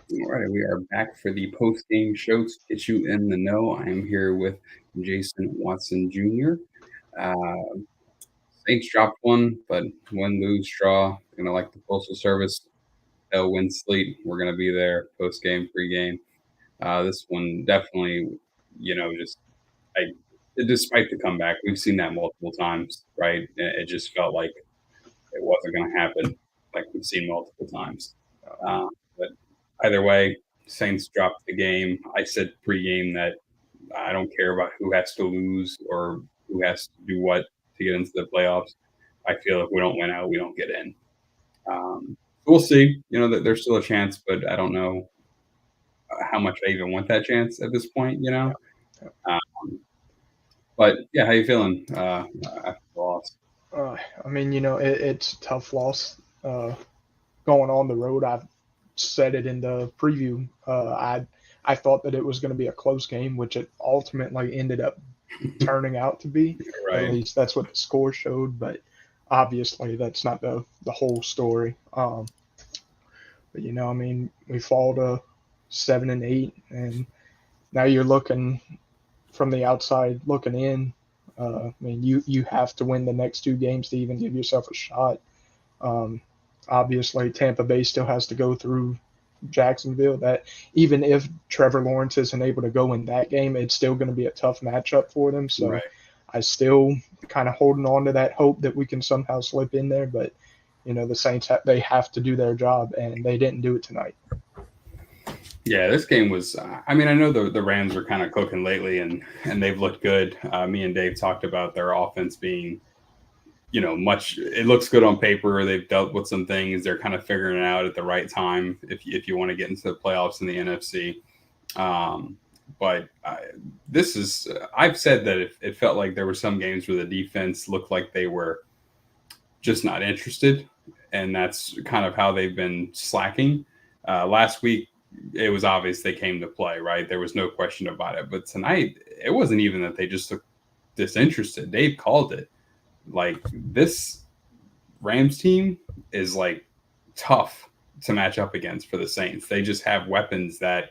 All right, we are back for the post-game show to get you in the know. I am here with Jason Watson Jr. Uh, Saints dropped one, but win, lose, draw. Like the Postal Service, they'll win, sleep. We're gonna be there post-game, pre-game. This one definitely, just I, despite the comeback, we've seen that multiple times, right? It just felt like it wasn't gonna happen, like we've seen multiple times. But either way, Saints dropped the game. I said pregame that I don't care about who has to lose or who has to do what to get into the playoffs. I feel if we don't win out, we don't get in. We'll see. That there's still a chance, but I don't know how much I even want that chance at this point. Yeah. Yeah. Um, but yeah, how you feeling after the loss? I mean, it's a tough loss going on the road. I've said it in the preview. I thought that it was going to be a close game, which it ultimately ended up turning out to be. At Right. least that's what the score showed. But obviously, that's not the whole story. But I mean, we fall to 7-8, and now you're looking from the outside looking in. I mean, you have to win the next two games to even give yourself a shot. Um, Obviously, Tampa Bay still has to go through Jacksonville. That even if Trevor Lawrence isn't able to go in that game, it's still going to be a tough matchup for them. So Right. I still kind of holding on to that hope that we can somehow slip in there. But the Saints they have to do their job, and they didn't do it tonight. Yeah, this game was. I mean, I know the Rams are kind of cooking lately, and they've looked good. Me and Dave talked about their offense being, much. It looks good on paper. They've dealt with some things. They're kind of figuring it out at the right time. If you want to get into the playoffs in the NFC, um, but this is. I've said that it felt like there were some games where the defense looked like they were just not interested, and that's kind of how they've been slacking. Last week, it was obvious they came to play, right? There was no question about it. But tonight, it wasn't even that they just looked disinterested. Dave called it. Like this Rams team is like tough to match up against for the Saints. They just have weapons that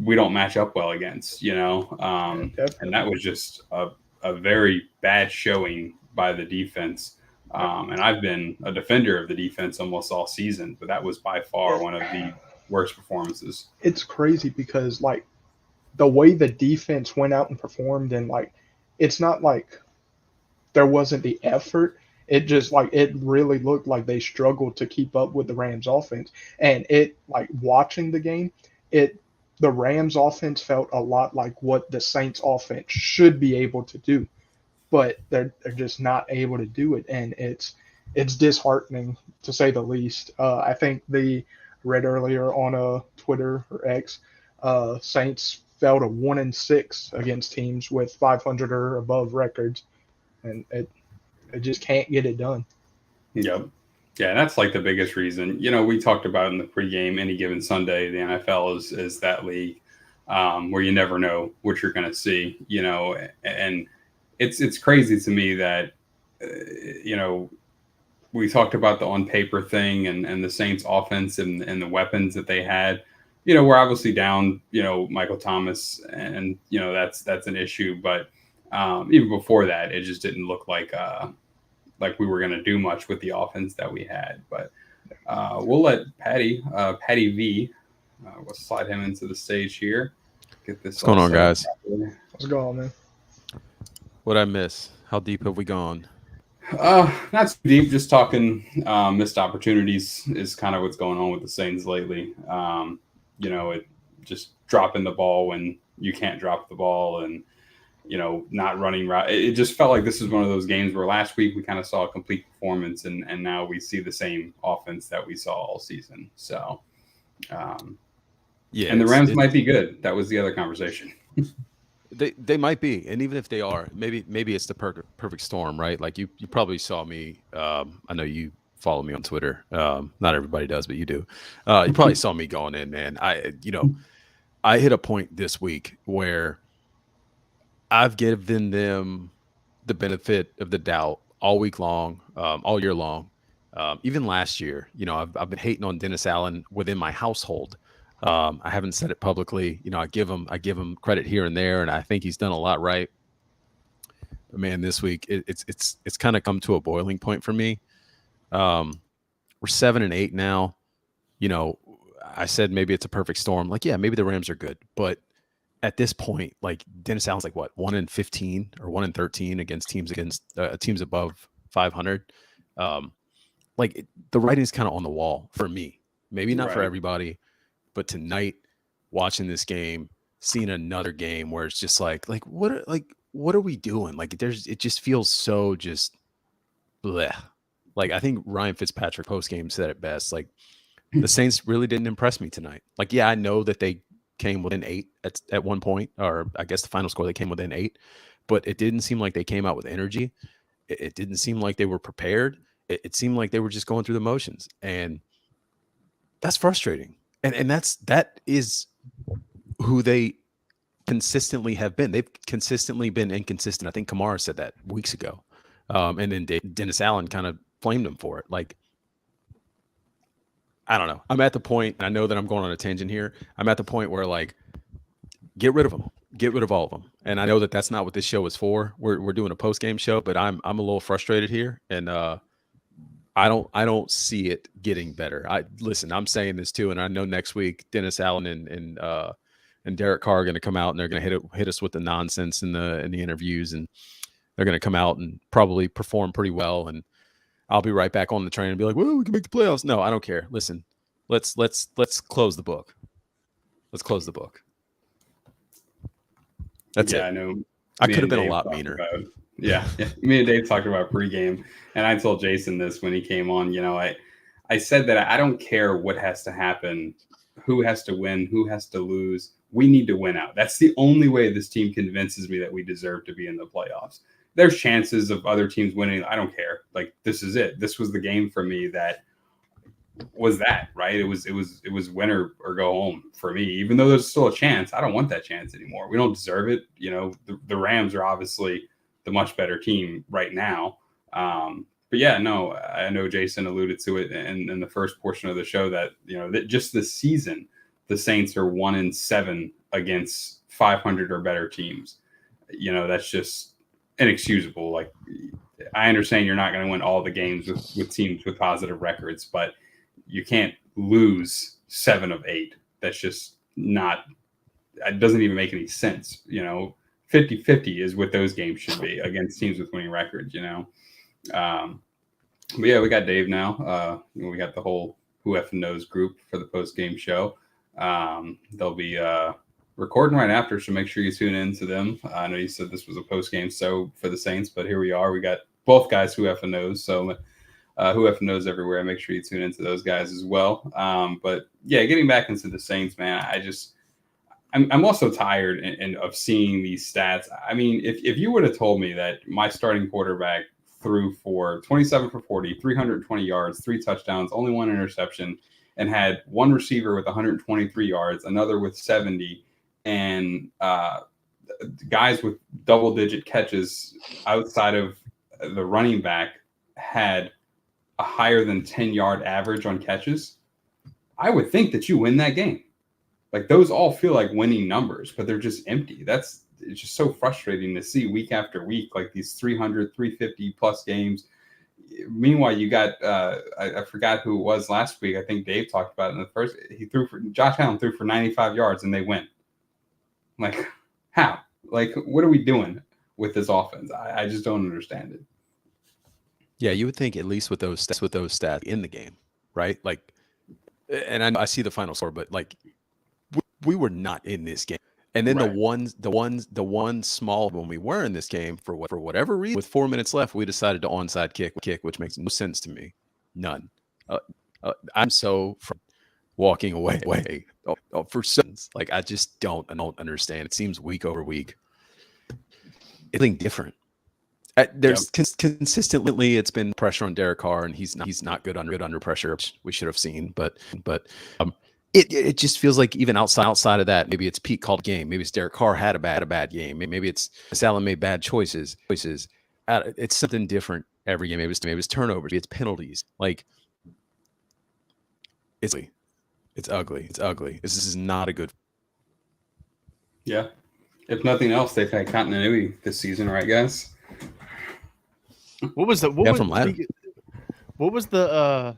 we don't match up well against, Yeah, and that definitely. was just a very bad showing by the defense. Yep. And I've been a defender of the defense almost all season, but that was by far It, one of the worst performances. it's crazy because like the way the defense went out and performed, and like it's not like there wasn't the effort. It just like it really looked like they struggled to keep up with the Rams offense. And it like watching the game, it the Rams offense felt a lot like what the Saints offense should be able to do, but they're just not able to do it, and it's disheartening to say the least. I think the read earlier on Twitter or X, Saints fell to 1-6 against teams with 500 or above records, and it just can't get it done. Yep. Yeah, that's like the biggest reason. We talked about in the pregame, any given Sunday, the NFL is that league where you never know what you're going to see. And it's crazy to me that uh, you know we talked about the on paper thing and the Saints offense and the weapons that they had. We're obviously down, Michael Thomas, and that's an issue. But even before that, it just didn't look like we were going to do much with the offense that we had. But we'll let Patty V, we'll slide him into the stage here. Get this What's all going on, set up guys? properly. Let's go on, man. What I miss? How deep have we gone? Not too deep. Just talking missed opportunities is kind of what's going on with the Saints lately. It just dropping the ball when you can't drop the ball, and not running right. It just felt like this is one of those games where last week we kind of saw a complete performance, and now we see the same offense that we saw all season. So, um, Yeah, and the it's Rams it. might be good. That was the other conversation. They might be, and even if they are, maybe it's the perfect storm, right? Like you probably saw me. I know you follow me on Twitter. Not everybody does, but you do. You probably saw me going in, man. I hit a point this week where I've given them the benefit of the doubt all week long, all year long. Even last year, I've been hating on Dennis Allen within my household. I haven't said it publicly. I give him credit here and there, and I think he's done a lot right. But man, this week it's kind of come to a boiling point for me. We're 7-8 now. I said maybe it's a perfect storm. Like, yeah, maybe the Rams are good, but at this point, like Dennis Allen's like what 1-15 or 1-13 against teams above 500. The writing's kind of on the wall for me. Maybe not for everybody, but tonight, watching this game, seeing another game where it's just like what are we doing? Like it just feels so just bleh. Like I think Ryan Fitzpatrick post game said it best. Like the Saints really didn't impress me tonight. Like, yeah, I know that they came within 8 at one point, or I guess the final score they came within 8, but it didn't seem like they came out with energy. It didn't seem like they were prepared. It seemed like they were just going through the motions, and that's frustrating. And that is who they consistently have been. They've consistently been inconsistent. I think Kamara said that weeks ago, and then Dennis Allen kind of blamed him for it. Like, I don't know. I'm at the point, and I know that I'm going on a tangent here. I'm at the point where like, get rid of them, get rid of all of them. And I know that that's not what this show is for. We're doing a post game show, but I'm a little frustrated here, and I don't see it getting better. I'm saying this too, and I know next week Dennis Allen and Derek Carr are going to come out and they're going to hit us with the nonsense in the interviews, and they're going to come out and probably perform pretty well, and I'll be right back on the train and be like, "Well, we can make the playoffs." No, I don't care. Listen, let's close the book. Let's close the book. That's it. I know. I could have been a lot meaner. Yeah. Me and Dave talked about pregame, and I told Jason this when he came on. I said that I don't care what has to happen, who has to win, who has to lose. We need to win out. That's the only way this team convinces me that we deserve to be in the playoffs. There's chances of other teams winning. I don't care. Like, this is it. This was the game for me that was that, right? It was win or go home for me. Even though there's still a chance, I don't want that chance anymore. We don't deserve it. The Rams are obviously the much better team right now. But yeah, no, I know Jason alluded to it in the first portion of the show that, that just this season, the Saints are 1-7 against 500 or better teams. That's just inexcusable. Like, I understand you're not going to win all the games with teams with positive records, but you can't lose 7 of 8. That's just not, it doesn't even make any sense. 50-50 is what those games should be against teams with winning records, But yeah, we got Dave now. We got the whole Who Effing Knows group for the post-game show. They'll be recording right after, so make sure you tune in to them. I know you said this was a post-game show for the Saints, but here we are. We got both guys Who Effing Knows, so Who Effing Knows everywhere. Make sure you tune into those guys as well. But yeah, getting back into the Saints, man, I'm also tired of seeing these stats. I mean, if you would have told me that my starting quarterback threw for 27 for 40, 320 yards, 3 touchdowns, only 1 interception, and had one receiver with 123 yards, another with 70, and guys with double-digit catches outside of the running back had a higher than 10-yard average on catches, I would think that you win that game. Like, those all feel like winning numbers, but they're just empty. It's just so frustrating to see week after week, like these 300, 350 plus games. Meanwhile, you got, I forgot who it was last week. I think Dave talked about it in the first. Josh Allen threw for 95 yards and they win. Like, how? Like, what are we doing with this offense? I just don't understand it. Yeah, you would think at least with those stats in the game, right? Like, and I see the final score, but like, we were not in this game. And then right. the one small when we were in this game for whatever reason, with 4 minutes left, we decided to onside kick, which makes no sense to me. None. I'm so from walking away for sons. Like, I just don't understand. It seems week over week, it's different. There's consistently it's been pressure on Derek Carr, and he's not good under pressure, which we should have seen. But It just feels like even outside of that, maybe it's Pete called game. Maybe it's Derek Carr had a bad game. Maybe it's Allen made bad choices. It's something different every game. Maybe it's turnovers. Maybe it's penalties. Like, it's It's ugly. It's ugly. This is not a good. Yeah. If nothing else, they've had continuity this season, right, guys? What was the Yeah, from last. what was the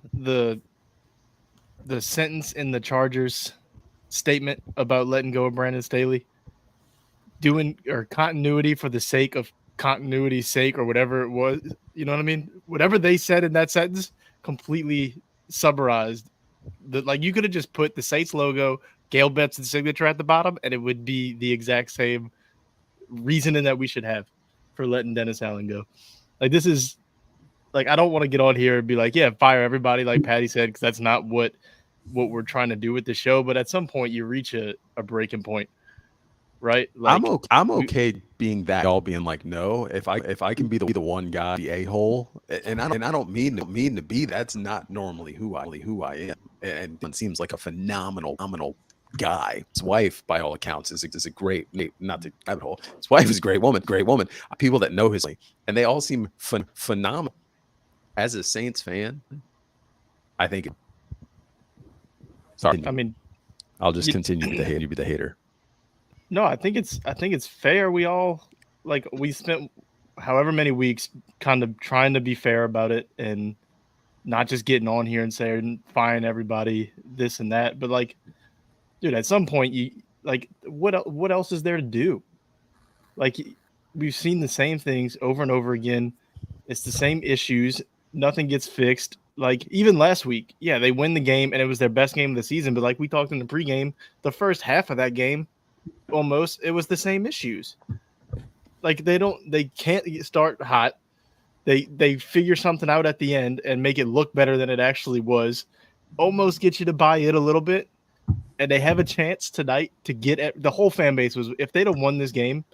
sentence in the Chargers statement about letting go of Brandon Staley? Doing or continuity for the sake of continuity's sake or whatever it was. You know what I mean? Whatever they said in that sentence completely summarized. Like you could have just put the Saints logo, Gail Betts' signature at the bottom, and it would be the exact same reasoning that we should have for letting Dennis Allen go. Like this is like I don't want to get on here and be like, yeah, fire everybody, like Patty said, because that's not what we're trying to do with the show. But at some point, you reach a breaking point, right? Like, I'm okay being that y'all being like, no, if I can be the one guy, the a-hole, and I don't mean to be. That's not normally who I am, and it seems like a phenomenal guy. His wife, by all accounts, is a great, not the rabbit hole. His wife is a great woman. People that know his, and they all seem phenomenal. As a Saints fan, I think. Sorry, I mean, I'll just continue to hate you, be the hater. No, I think it's fair. We all we spent however many weeks kind of trying to be fair about it and not just getting on here and saying firing everybody this and that. But like, dude, at some point you like what else is there to do? Like we've seen the same things over and over again. It's the same issues. Nothing gets fixed. Like even last week, yeah, they win the game and it was their best game of the season. But like we talked in the pregame, the first half of that game, almost it was the same issues. Like they can't start hot. They figure something out at the end and make it look better than it actually was. Almost get you to buy it a little bit. And they have a chance tonight to get the whole fan base was if they'd have won this game,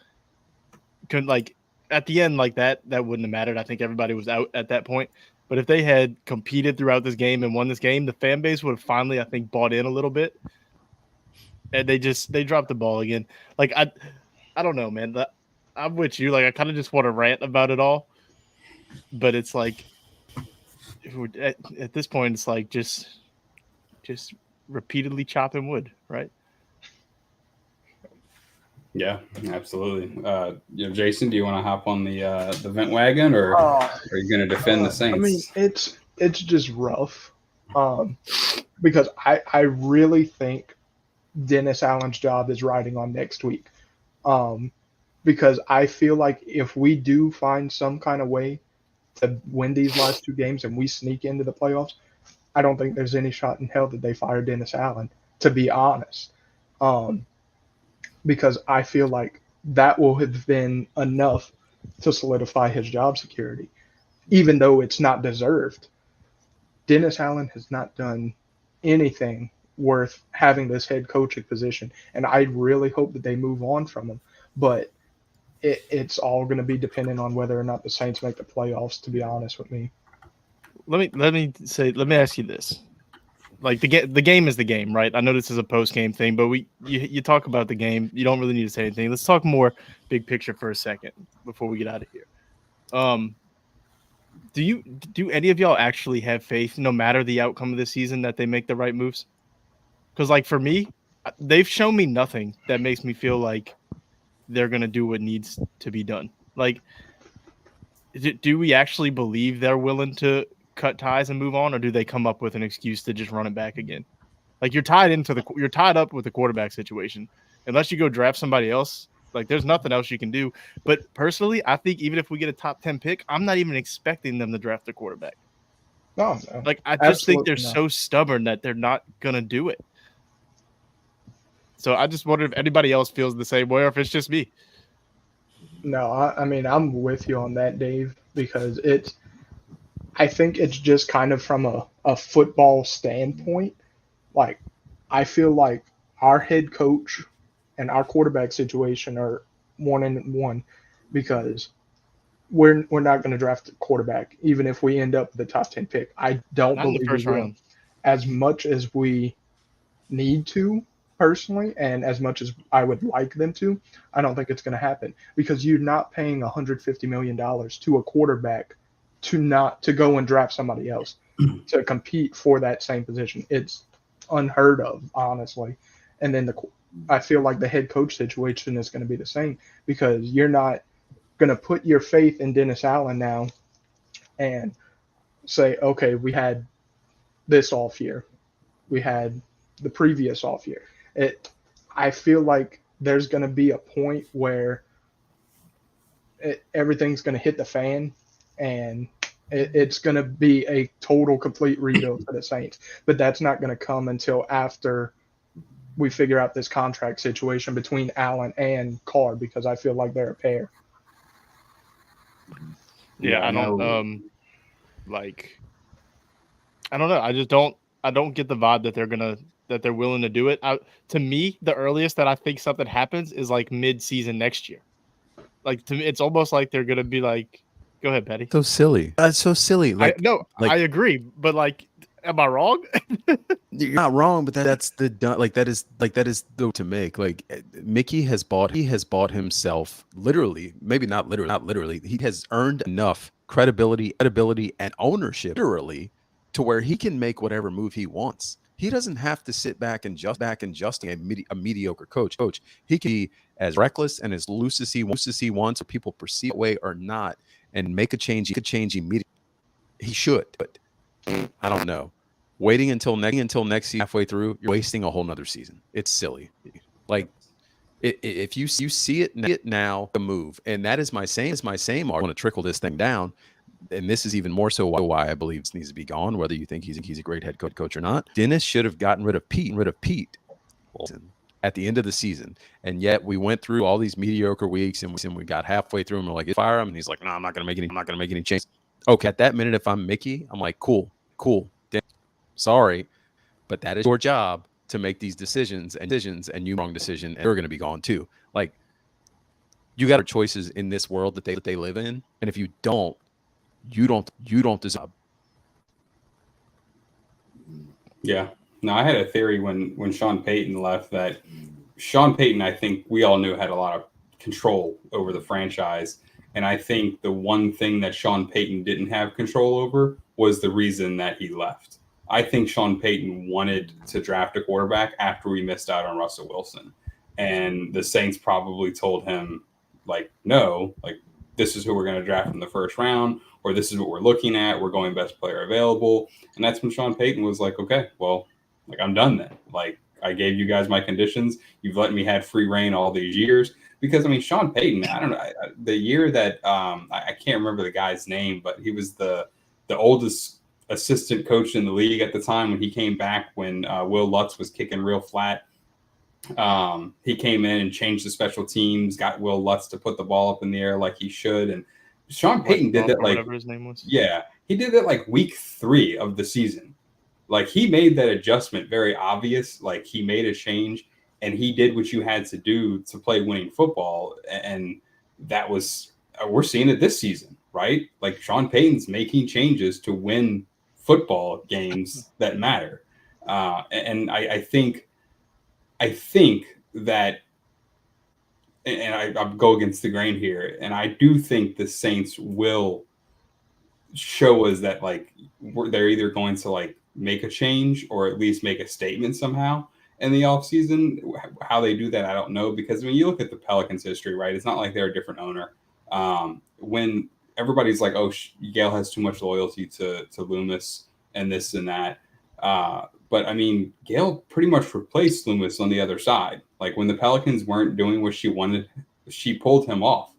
couldn't like at the end like that wouldn't have mattered. I think everybody was out at that point. But if they had competed throughout this game and won this game, the fan base would have finally, I think, bought in a little bit. And they dropped the ball again. Like I don't know, man. I'm with you. Like I kind of just want to rant about it all, but it's like at this point, it's like just repeatedly chopping wood, right? Yeah, absolutely. Jason, do you want to hop on the vent wagon, or are you going to defend the Saints? I mean, it's just rough, because I really think Dennis Allen's job is riding on next week, because I feel like if we do find some kind of way to win these last two games and we sneak into the playoffs, I don't think there's any shot in hell that they fire Dennis Allen, to be honest. Because I feel like that will have been enough to solidify his job security, even though it's not deserved. Dennis Allen has not done anything worth having this head coaching position, and I really hope that they move on from him. But it's all going to be dependent on whether or not the Saints make the playoffs, to be honest with me. Let me ask you this. Like the game is the game, right? I know this is a post-game thing, but you talk about the game. You don't really need to say anything. Let's talk more big picture for a second before we get out of here. Do any of y'all actually have faith, no matter the outcome of the season, that they make the right moves? Because like for me, they've shown me nothing that makes me feel like they're gonna do what needs to be done. Like, do we actually believe they're willing to cut ties and move on, or do they come up with an excuse to just run it back again? Like you're tied up with the quarterback situation. Unless you go draft somebody else, like there's nothing else you can do. But personally, I think even if we get a top 10 pick, I'm not even expecting them to draft a quarterback. No. Like I just think they're so stubborn that they're not gonna do it. So I just wonder if anybody else feels the same way, or if it's just me. No, I mean I'm with you on that, Dave, because I think it's just kind of from a football standpoint. Like, I feel like our head coach and our quarterback situation are 1-1 because we're not going to draft a quarterback, even if we end up with the top 10 pick. I don't believe we will. As much as we need to, personally, and as much as I would like them to, I don't think it's going to happen because you're not paying $150 million to a quarterback to go and draft somebody else to compete for that same position. unheard of, honestly. And then I feel like the head coach situation is going to be the same because you're not going to put your faith in Dennis Allen now and say, okay, we had this off year, we had the previous off year. I feel like there's going to be a point where everything's going to hit the fan and it's going to be a total complete rebuild for the Saints. But that's not going to come until after we figure out this contract situation between Allen and Carr, because I feel like they're a pair. Yeah, I don't know. I don't get the vibe that they're willing to do it. To me, the earliest that I think something happens is like mid-season next year. Like, to me, it's almost like they're gonna be like, "Go ahead, Petty." So silly. That's so silly. I agree, but like, am I wrong? You're not wrong, but that is the to make. Like, Mickey has bought himself literally, maybe not literally. He has earned enough credibility, and ownership literally to where he can make whatever move he wants. He doesn't have to sit back and just a mediocre coach. He can be as reckless and as loose as he wants, or people perceive that way or not, and make a change. He could change immediately. He should, but I don't know. Waiting until next season, halfway through, you're wasting a whole nother season. It's silly. Like, if you see it now, the move, and that is my same. I want to trickle this thing down, and this is even more so why I believe this needs to be gone. Whether you think he's a great head coach or not, Dennis should have gotten rid of Pete at the end of the season, and yet we went through all these mediocre weeks, and we got halfway through, and we're like, fire him, and he's like, no, I'm not going to make any changes. Okay, at that minute, if I'm Mickey, I'm like, cool. Sorry, but that is your job to make these decisions, and you wrong decision, and you're going to be gone too. Like, you got choices in this world that they live in, and if you don't deserve. Yeah. No, I had a theory when Sean Payton left that Sean Payton, I think we all knew, had a lot of control over the franchise. And I think the one thing that Sean Payton didn't have control over was the reason that he left. I think Sean Payton wanted to draft a quarterback after we missed out on Russell Wilson. And the Saints probably told him, like, no, like, this is who we're going to draft in the first round, or this is what we're looking at. We're going best player available. And that's when Sean Payton was like, okay, well, like, I'm done then. Like, I gave you guys my conditions. You've let me have free reign all these years. Because, I mean, Sean Payton, I don't know, the year that I can't remember the guy's name, but he was the oldest assistant coach in the league at the time when he came back when Will Lutz was kicking real flat. He came in and changed the special teams, got Will Lutz to put the ball up in the air like he should. And Sean Payton did that, like, whatever his name was. Yeah, he did that like week 3 of the season. Like, he made that adjustment very obvious. Like, he made a change and he did what you had to do to play winning football. And that was, we're seeing it this season, right? Like, Sean Payton's making changes to win football games that matter. And I think that, and I go against the grain here, and I do think the Saints will show us that, like, they're either going to, like, make a change or at least make a statement somehow in the offseason. How they do that, I don't know, because when you look at the Pelicans history, right, it's not like they're a different owner. When everybody's like, oh, Gale has too much loyalty to Loomis and this and that. But I mean, Gale pretty much replaced Loomis on the other side. Like, when the Pelicans weren't doing what she wanted, she pulled him off.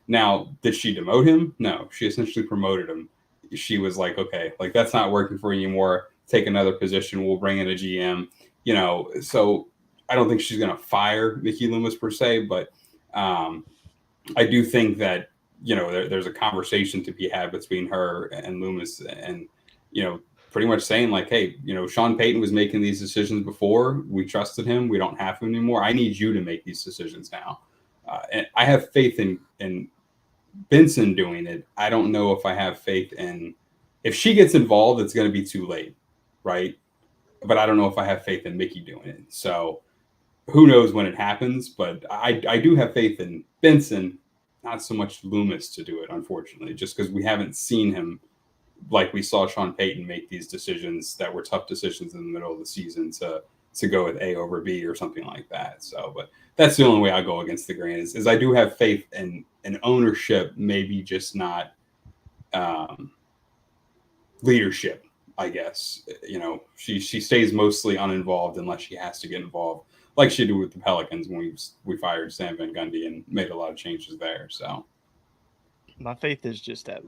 Now, did she demote him? No, she essentially promoted him. She was like, okay, like, that's not working for you anymore. Take another position. We'll bring in a GM, you know. So I don't think she's going to fire Mickey Loomis per se, but I do think that, you know, there's a conversation to be had between her and Loomis, and, you know, pretty much saying, like, hey, you know, Sean Payton was making these decisions before. We trusted him. We don't have him anymore. I need you to make these decisions now. And I have faith in Benson doing it. I don't know if I have faith in, if she gets involved, it's going to be too late, right? But I don't know if I have faith in Mickey doing it. So who knows when it happens, but I do have faith in Benson, not so much Loomis to do it, unfortunately, just because we haven't seen him like we saw Sean Payton make these decisions that were tough decisions in the middle of the season to go with A over B or something like that. So, but that's the only way I go against the grain is I do have faith in ownership, maybe just not leadership, I guess. You know, she stays mostly uninvolved unless she has to get involved, like she did with the Pelicans when we fired Sam Van Gundy and made a lot of changes there. So my faith is just at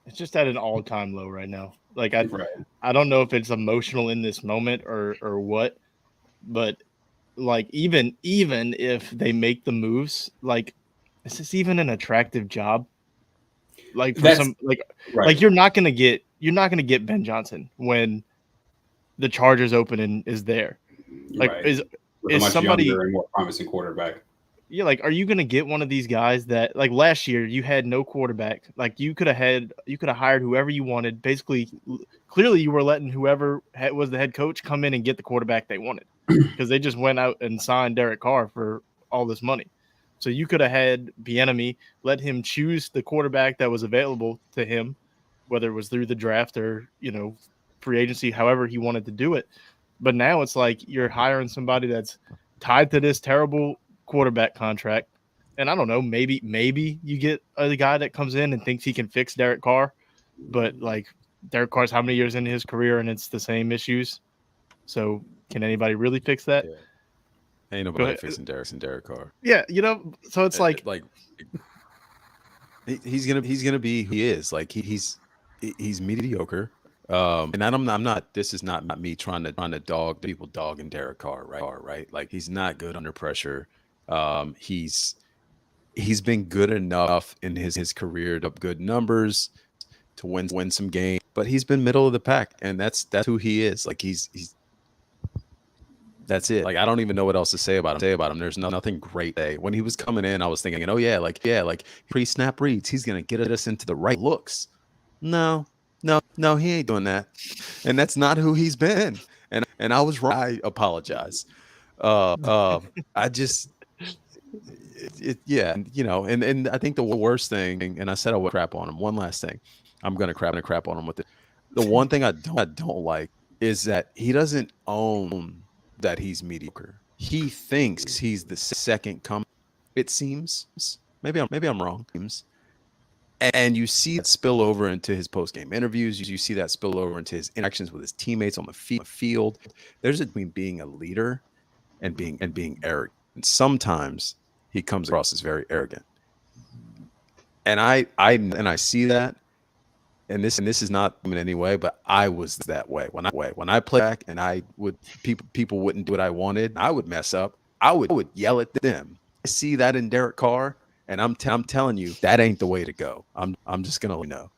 it's just at an all-time low right now. Like right. I don't know if it's emotional in this moment or what, but like even if they make the moves, like is this even an attractive job? Like for some right. like you're not gonna get Ben Johnson when the Chargers opening is there. Like right. is With a much somebody younger and more promising quarterback. Yeah, like, are you going to get one of these guys that, like, last year you had no quarterback? Like, you could have hired whoever you wanted. Basically, clearly, you were letting whoever was the head coach come in and get the quarterback they wanted because they just went out and signed Derek Carr for all this money. So you could have had Bieniemy, let him choose the quarterback that was available to him, whether it was through the draft or free agency, however he wanted to do it. But now it's like you're hiring somebody that's tied to this terrible quarterback contract, and I don't know, maybe you get a guy that comes in and thinks he can fix Derek Carr, but like Derek Carr's how many years into his career and it's the same issues. So can anybody really fix that? Yeah. Ain't nobody fixing Derek Carr. Yeah, so it's like he's gonna be who he is. Like he's mediocre. And I'm not. This is not me trying to dog people dogging Derek Carr, right? Like he's not good under pressure. He's been good enough in his career to have good numbers to win some games, but he's been middle of the pack, and that's who he is. Like he's that's it. Like I don't even know what else to say about him. There's nothing great. When he was coming in, I was thinking, like pre-snap reads, he's gonna get us into the right looks. No, he ain't doing that, and that's not who he's been. And I was wrong. I apologize. I just. And I think the worst thing, and I said I would crap on him. One last thing, I'm gonna crap on him with it. The one thing I don't like is that he doesn't own that he's mediocre. He thinks he's the second coming. It seems. Maybe I'm wrong. And you see that spill over into his post-game interviews. You see that spill over into his interactions with his teammates on the field. There's between being a leader and being arrogant. And sometimes he comes across as very arrogant. And I see that. And this is not in any way, but I was that way when I played back, and people wouldn't do what I wanted. I would mess up. I would yell at them. I see that in Derek Carr, and I'm telling you that ain't the way to go. I'm just gonna let you know.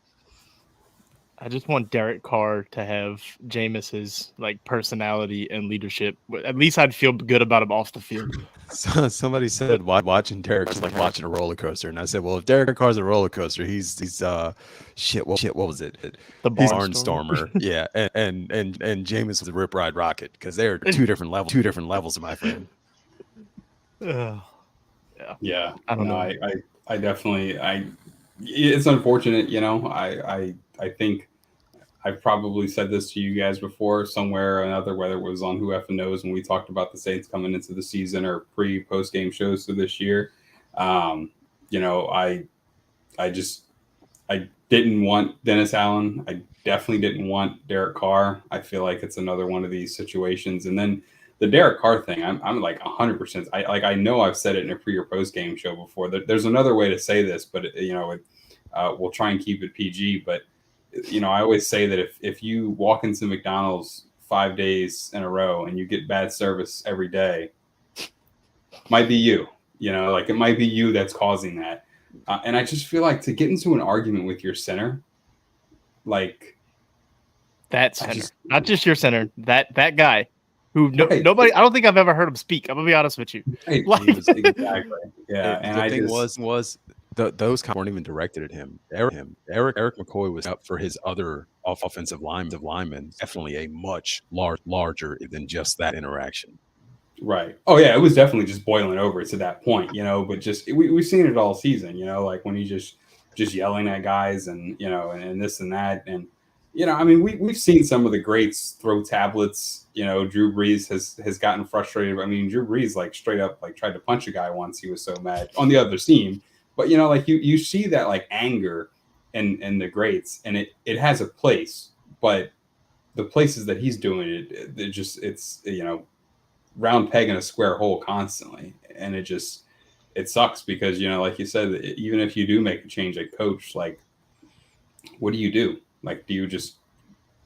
I just want Derek Carr to have Jameis's like personality and leadership. At least I'd feel good about him off the field. Somebody said watching Derek is like watching a roller coaster, and I said, well, if Derek Carr's a roller coaster, he's shit. What was it? The Barnstormer. Yeah, and Jameis was a Rip Ride Rocket, because they're two different levels of my friend. Yeah, I don't know. I definitely it's unfortunate, I think I've probably said this to you guys before somewhere or another, whether it was on Who Effing Knows when we talked about the Saints coming into the season or post game shows for this year. I didn't want Dennis Allen. I definitely didn't want Derek Carr. I feel like it's another one of these situations. And then the Derek Carr thing, I'm like 100%. I know I've said it in a pre or post game show before. There's another way to say this, but we'll try and keep it PG. But I always say that if you walk into McDonald's 5 days in a row and you get bad service every day, might be you. It might be you that's causing that. And I just feel like to get into an argument with your center, like that center, not just your center, that guy who nobody. I don't think I've ever heard him speak. I'm gonna be honest with you. Right. Exactly. Yeah. And the thing was those comments weren't even directed at him. Eric McCoy was up for his other offensive lineman. Definitely a much larger than just that interaction. Right. Oh yeah, it was definitely just boiling over to that point, but just we've seen it all season, like when he's just yelling at guys and and this and that. And I mean, we've seen some of the greats throw tablets. Drew Brees has gotten frustrated. I mean, Drew Brees like straight up like tried to punch a guy once. He was so mad on the other team. But like you see that like anger in the greats, and it has a place. But the places that he's doing it's round peg in a square hole constantly, and it sucks because like you said, even if you do make a change at coach, like what do you do? Like, do you just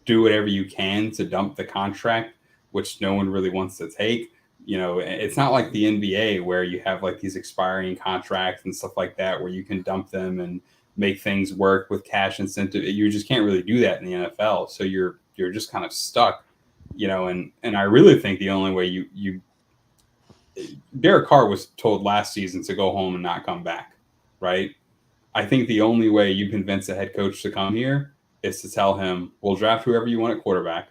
do whatever you can to dump the contract, which no one really wants to take? It's not like the NBA where you have like these expiring contracts and stuff like that where you can dump them and make things work with cash incentive. You just can't really do that in the NFL. So you're just kind of stuck, and I really think the only way you Derek Carr was told last season to go home and not come back, right? I think the only way you convince a head coach to come here is to tell him, we'll draft whoever you want at quarterback.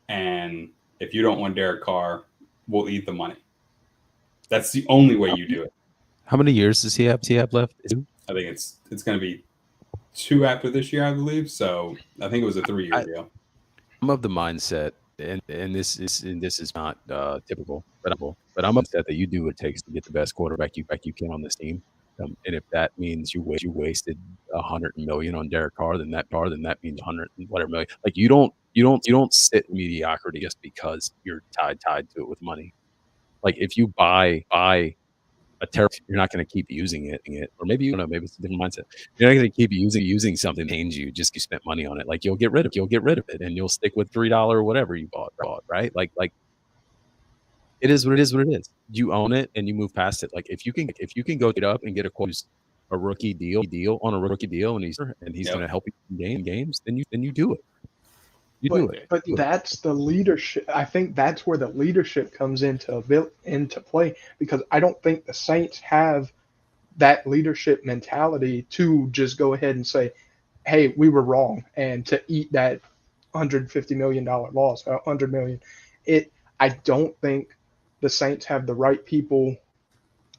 And if you don't want Derek Carr, we'll eat the money. That's the only way you do it. How many years does he have left? I think it's going to be 2 after this year, I believe. So I think it was a 3-year deal. I'm of the mindset, and this is not typical, but I'm upset that you do what it takes to get the best quarterback you can on this team. And if that means you wasted $100 million on Derek Carr, then that means 100 and whatever million. Like you don't sit in mediocrity just because you're tied to it with money. Like if you buy a terrible, you're not going to keep using it, or maybe maybe it's a different mindset. You're not going to keep using something that pains you just you spent money on it. Like you'll get rid of it, and you'll stick with $3 or whatever you bought, right? Like it is what it is. You own it and you move past it. Like if you can go get up and get a rookie deal on a rookie deal, and he's going to help you in games, then you do it. But that's the leadership. I think that's where the leadership comes into play, because I don't think the Saints have that leadership mentality to just go ahead and say, hey, we were wrong, and to eat that $150 million loss, $100 million. I don't think the Saints have the right people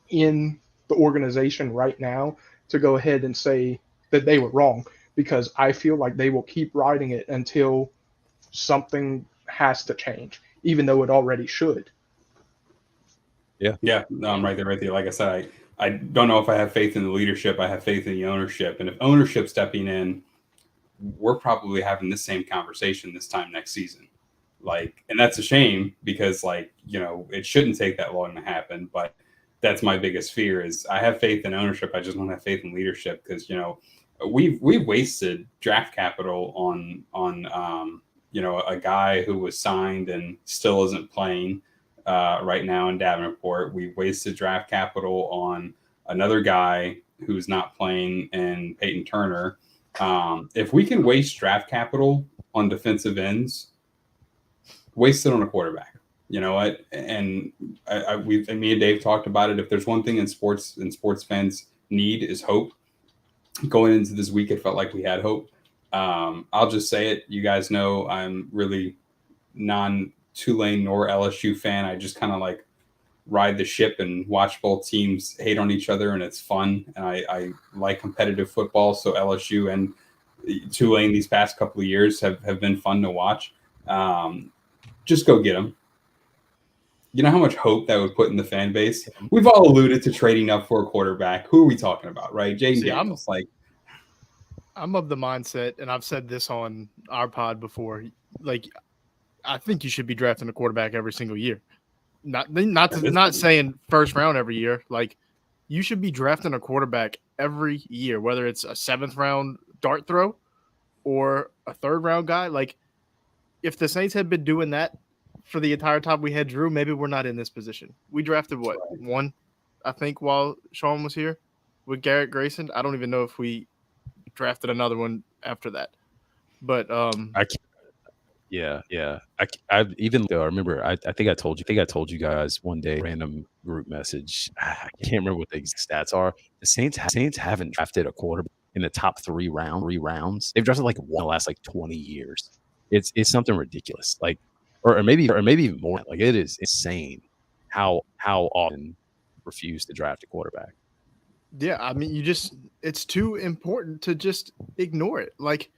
in the organization right now to go ahead and say that they were wrong, because I feel like they will keep riding it until something has to change, even though it already should. Yeah. No, I'm right there with you. Like I said, I don't know if I have faith in the leadership. I have faith in the ownership. And if ownership stepping in, we're probably having the same conversation this time next season. Like, and that's a shame because it shouldn't take that long to happen. But that's my biggest fear is I have faith in ownership. I just don't have faith in leadership because, we've wasted draft capital on a guy who was signed and still isn't playing right now in Davenport. We wasted draft capital on another guy who's not playing in Peyton Turner. If we can waste draft capital on defensive ends, waste it on a quarterback. You know what? And me and Dave talked about it. If there's one thing in sports fans need is hope. Going into this week, it felt like we had hope. I'll just say it. You guys know I'm really non-Tulane nor LSU fan. I just kind of like ride the ship and watch both teams hate on each other, and it's fun. And I like competitive football, so LSU and Tulane these past couple of years have been fun to watch. Just go get them. You know how much hope that would put in the fan base? We've all alluded to trading up for a quarterback. Who are we talking about, right? Jaden Daniels. I'm of the mindset, and I've said this on our pod before, like, I think you should be drafting a quarterback every single year. Not saying first round every year. Like, you should be drafting a quarterback every year, whether it's a 7th round dart throw or a 3rd round guy. Like, if the Saints had been doing that for the entire time we had Drew, maybe we're not in this position. We drafted one, I think, while Sean was here with Garrett Grayson. I don't even know if we drafted another one after that. But I even though I remember, I think I told you guys one day, random group message. I can't remember what the exact stats are. The Saints haven't drafted a quarterback in the top 3 rounds. They've drafted like one in the last 20 years. It's something ridiculous. Like, or maybe even more. Like, it is insane how often refuse to draft a quarterback. Yeah, I mean, it's too important to just ignore it. Like,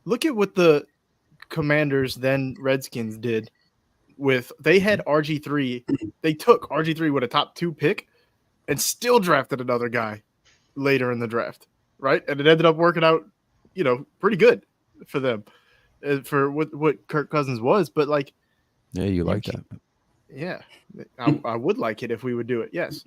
look at what the Commanders then Redskins did with they had RG3. They took RG3 with a top 2 pick and still drafted another guy later in the draft, right? And it ended up working out, pretty good for them, for what Kirk Cousins was. But like, Yeah, you like that. Yeah, I would like it if we would do it. Yes,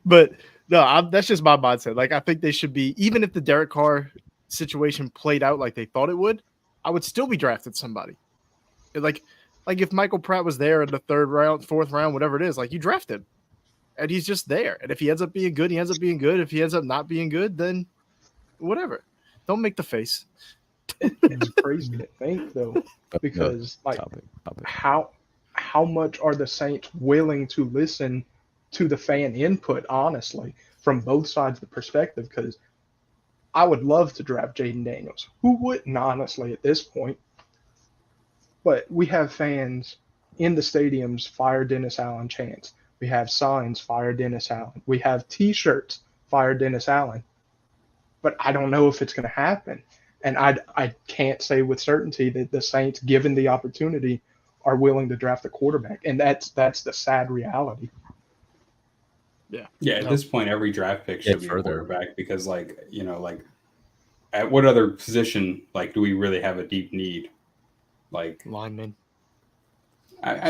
but no, that's just my mindset. Like, I think they should be, even if the Derek Carr situation played out like they thought it would, I would still be drafted somebody. Like if Michael Pratt was there in the 3rd round, 4th round, whatever it is, like, you draft him, and he's just there. And if he ends up being good, he ends up being good. If he ends up not being good, then whatever. Don't make the face. It's crazy to think, though, because how much are the Saints willing to listen to the fan input, honestly, from both sides of the perspective? Because I would love to draft Jaden Daniels. Who wouldn't, honestly, at this point? But we have fans in the stadiums fire Dennis Allen chants. We have signs fire Dennis Allen. We have T-shirts fire Dennis Allen. But I don't know if it's going to happen. And I can't say with certainty that the Saints, given the opportunity, are willing to draft a quarterback. And that's the sad reality. Yeah. At this point, every draft pick should be a quarterback because, at what other position, do we really have a deep need? Linemen.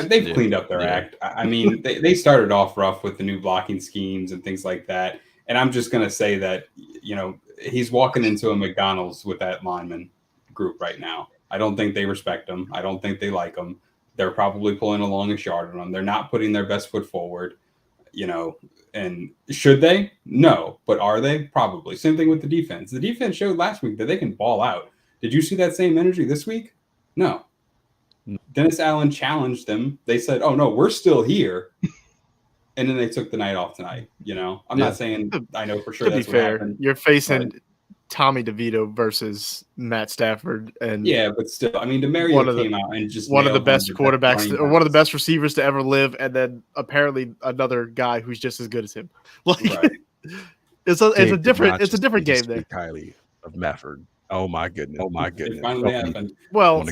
They've cleaned up their act. I mean, they started off rough with the new blocking schemes and things like that. And I'm just going to say that, he's walking into a McDonald's with that lineman group right now. I don't think they respect him. I don't think they like him. They're probably pulling a longish yard on him. They're not putting their best foot forward, and should they? No. But are they? Probably. Same thing with the defense. The defense showed last week that they can ball out. Did you see that same energy this week? No. Dennis Allen challenged them. They said, "Oh no, we're still here," and then they took the night off tonight. I'm not saying I know for sure. To be fair, you're facing Tommy DeVito versus Matt Stafford, and but still, I mean, DeMario came out and just one of the best quarterbacks, or one of the best receivers to ever live, and then apparently another guy who's just as good as him. It's a different game there. Kylie of Mafford. Oh my goodness! It finally happened. Well,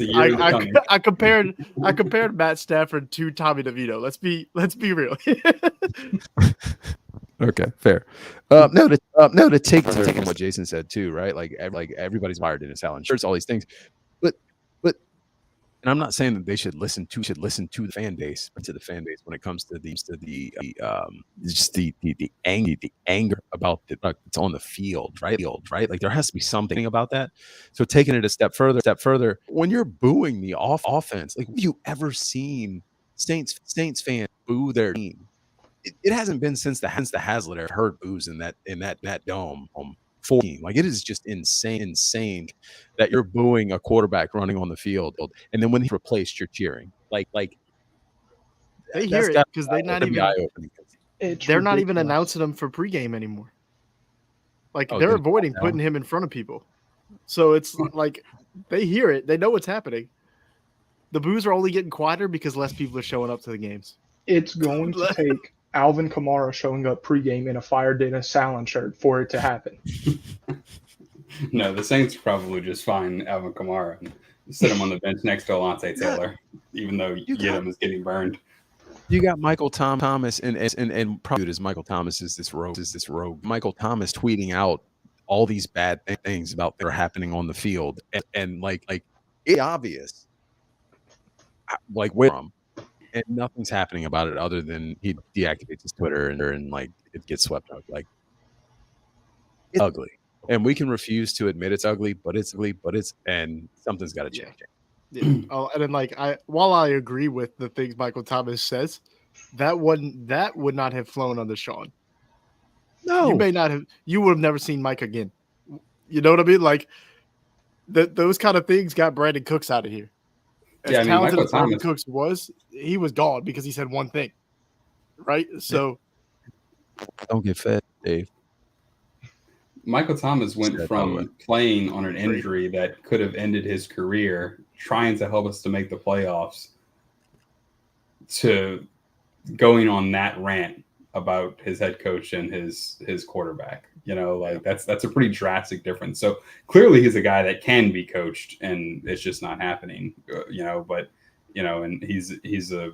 I compared Matt Stafford to Tommy DeVito. Let's be real. Okay, fair. To take from what Jason said too, right? Like everybody's wired in Dennis Allen shirts, all these things, but and I'm not saying that they should listen to the fan base, but to the fan base when it comes to the anger about it's on the field, right? Like there has to be something about that. So taking it a step further, when you're booing the offense, like have you ever seen Saints fans boo their team? It hasn't been since the Hazlitt era heard boos in that dome. 14. Like it is just insane that you're booing a quarterback running on the field, and then when he's replaced, you're cheering. Like they hear it because they're not even announcing him for pregame anymore. Like they're avoiding putting him in front of people, so it's like they hear it, they know what's happening. The boos are only getting quieter because less people are showing up to the games. It's going to take Alvin Kamara showing up pregame in a Fire Dennis Allen shirt for it to happen. No, the Saints probably just find Alvin Kamara and sit him on the bench next to Alontae Taylor, even though Yedem is getting burned. You got Michael Thomas and probably as Michael Thomas is this rogue. Michael Thomas tweeting out all these bad things about that are happening on the field, and like it's obvious, like where from. And nothing's happening about it other than he deactivates his Twitter and like it gets swept up. Like it's ugly, and we can refuse to admit it's ugly, but it's and something's got to change. Yeah. Oh, and then while I agree with the things Michael Thomas says, that would not have flown under Sean. No, you would have never seen Mike again. You know what I mean? Like those kind of things got Brandon Cooks out of here. As talented as Brandon Cooks was, he was gone because he said one thing, right? So don't get fed, Dave. Michael Thomas went from playing on an injury that could have ended his career, trying to help us to make the playoffs, to going on that rant about his head coach and his quarterback. Like that's a pretty drastic difference. So clearly he's a guy that can be coached, and it's just not happening. But and he's a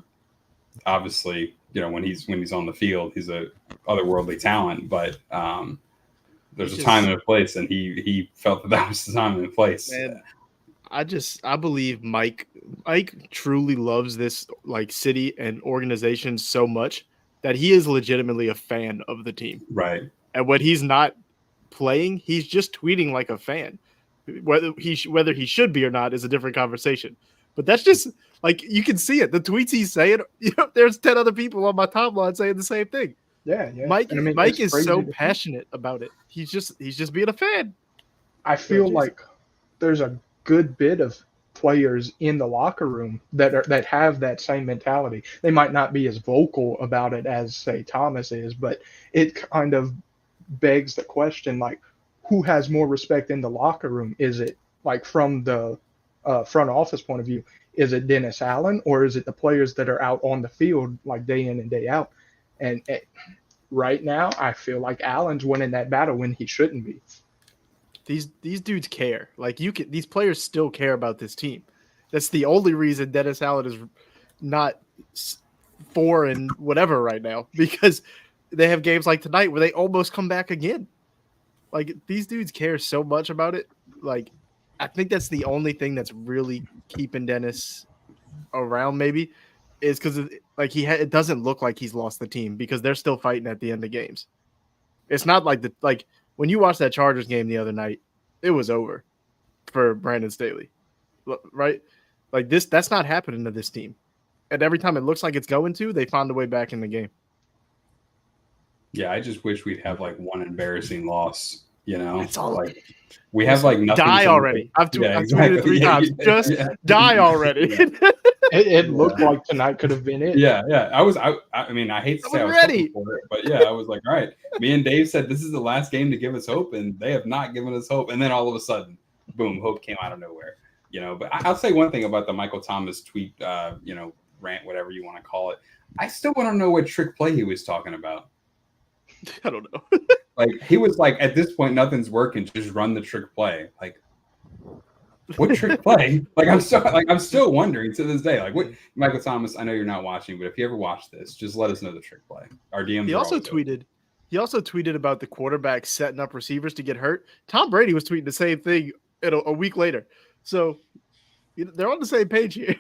obviously when he's on the field, he's a otherworldly talent. But there's a time and a place, and he felt that was the time and the place. Man, I believe Mike truly loves this like city and organization so much that he is legitimately a fan of the team. Right. And when he's not playing, he's just tweeting like a fan. Whether he should be or not is a different conversation. But that's just like you can see it. The tweets he's saying, there's 10 other people on my timeline saying the same thing. Yeah. Mike is so passionate about it. He's just being a fan. I feel like there's a good bit of players in the locker room that have that same mentality. They might not be as vocal about it as say Thomas is, but it kind of begs the question, like, who has more respect in the locker room? Is it like from the front office point of view? Is it Dennis Allen, or is it the players that are out on the field like day in and day out? And right now, I feel like Allen's winning that battle when he shouldn't be. These dudes care. Like these players still care about this team. That's the only reason Dennis Allen is not 4 and whatever right now, because they have games like tonight where they almost come back again. Like these dudes care so much about it. Like I think that's the only thing that's really keeping Dennis around. Maybe is because like it doesn't look like he's lost the team because they're still fighting at the end of games. It's not like when you watched that Chargers game the other night, it was over for Brandon Staley, right? Like that's not happening to this team. And every time it looks like it's going to, they found a way back in the game. Yeah, I just wish we'd have like one embarrassing loss. That's all. Like we have like nothing. Die already. I've tweeted it 3 times. Just die already. It looked like tonight could have been it. Yeah. I mean, I hate to say I was ready for it, but yeah, I was like, all right. Me and Dave said this is the last game to give us hope, and they have not given us hope. And then all of a sudden, boom, hope came out of nowhere. But I'll say one thing about the Michael Thomas tweet, rant, whatever you want to call it. I still want to know what trick play he was talking about. I don't know. Like he was like, at this point, nothing's working. Just run the trick play. Like, what trick play? Like I'm still wondering to this day. Like, what Michael Thomas? I know you're not watching, but if you ever watch this, just let us know the trick play. Our DMs. He also tweeted about the quarterback setting up receivers to get hurt. Tom Brady was tweeting the same thing a week later. So they're on the same page here.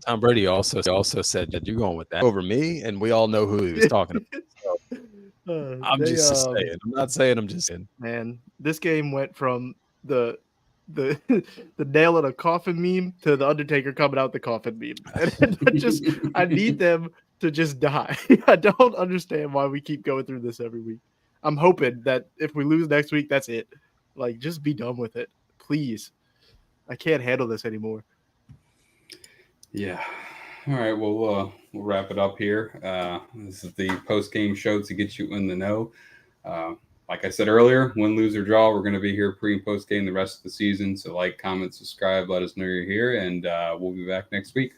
Tom Brady also said that you're going with that over me, and we all know who he was talking about. So, I'm just saying. I'm not saying. I'm just saying. Man, this game went from the nail in a coffin meme to the Undertaker coming out the coffin meme. And I need them to just die. I don't understand why we keep going through this every week. I'm hoping that if we lose next week, that's it. Like, just be done with it, please. I can't handle this anymore. Yeah. All right. Well, we'll wrap it up here. This is the post-game show to get you in the know. Like I said earlier, win, lose, or draw, we're going to be here pre- and post-game the rest of the season. So like, comment, subscribe, let us know you're here, and we'll be back next week.